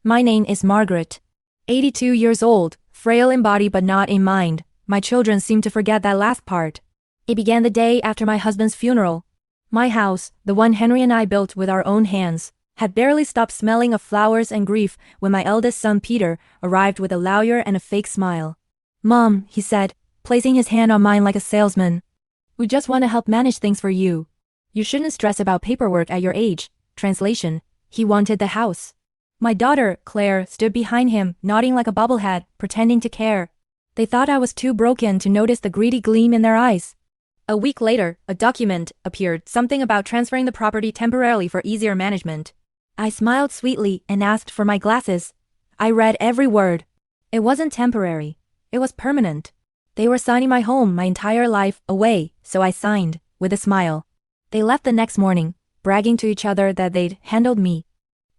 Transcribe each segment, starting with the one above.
My name is Margaret. 82 years old, frail in body but not in mind. My children seem to forget that last part. It began the day after my husband's funeral. My house, the one Henry and I built with our own hands, had barely stopped smelling of flowers and grief when my eldest son Peter arrived with a lawyer and a fake smile. "Mom," he said, placing his hand on mine like a salesman. "We just want to help manage things for you. You shouldn't stress about paperwork at your age." Translation: he wanted the house. My daughter, Claire, stood behind him, nodding like a bobblehead, pretending to care. They thought I was too broken to notice the greedy gleam in their eyes. A week later, a document appeared, something about transferring the property temporarily for easier management. I smiled sweetly and asked for my glasses. I read every word. It wasn't temporary. It was permanent. They were signing my home, my entire life, away, so I signed, with a smile. They left the next morning, bragging to each other that they'd handled me.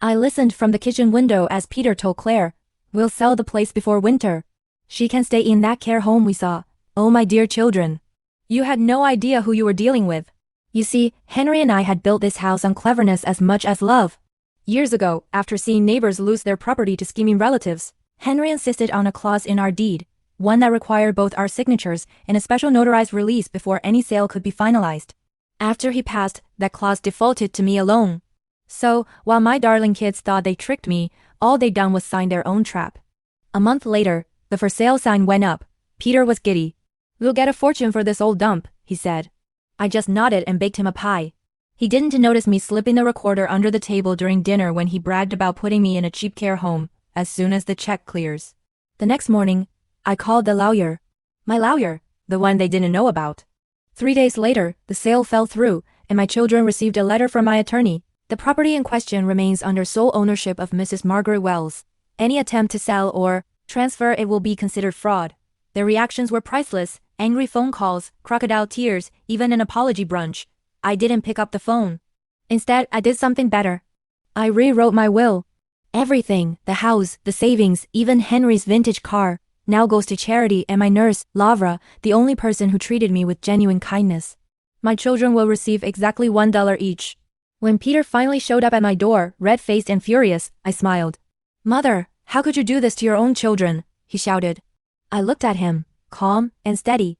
I listened from the kitchen window as Peter told Claire, "We'll sell the place before winter. She can stay in that care home we saw. Oh, my dear children. You had no idea who you were dealing with." You see, Henry and I had built this house on cleverness as much as love. Years ago, after seeing neighbors lose their property to scheming relatives, Henry insisted on a clause in our deed, one that required both our signatures and a special notarized release before any sale could be finalized. After he passed, that clause defaulted to me alone. So, while my darling kids thought they tricked me, all they'd done was sign their own trap. A month later, the for sale sign went up. Peter was giddy. "We'll get a fortune for this old dump," he said. I just nodded and baked him a pie. He didn't notice me slipping the recorder under the table during dinner when he bragged about putting me in a cheap care home, as soon as the check clears. The next morning, I called the lawyer. My lawyer, the one they didn't know about. 3 days later, the sale fell through, and my children received a letter from my attorney. The property in question remains under sole ownership of Mrs. Margaret Wells. Any attempt to sell or transfer it will be considered fraud. Their reactions were priceless: angry phone calls, crocodile tears, even an apology brunch. I didn't pick up the phone. Instead, I did something better. I rewrote my will. Everything, the house, the savings, even Henry's vintage car, now goes to charity, and my nurse, Lavra, the only person who treated me with genuine kindness. My children will receive exactly $1 each. When Peter finally showed up at my door, red-faced and furious, I smiled. "Mother, how could you do this to your own children?" he shouted. I looked at him, calm and steady.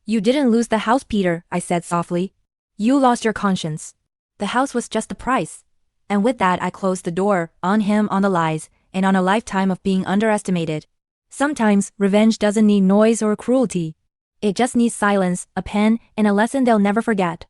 "You didn't lose the house, Peter," I said softly. "You lost your conscience. The house was just the price." And with that I closed the door, on him, on the lies, and on a lifetime of being underestimated. Sometimes, revenge doesn't need noise or cruelty. It just needs silence, a pen, and a lesson they'll never forget.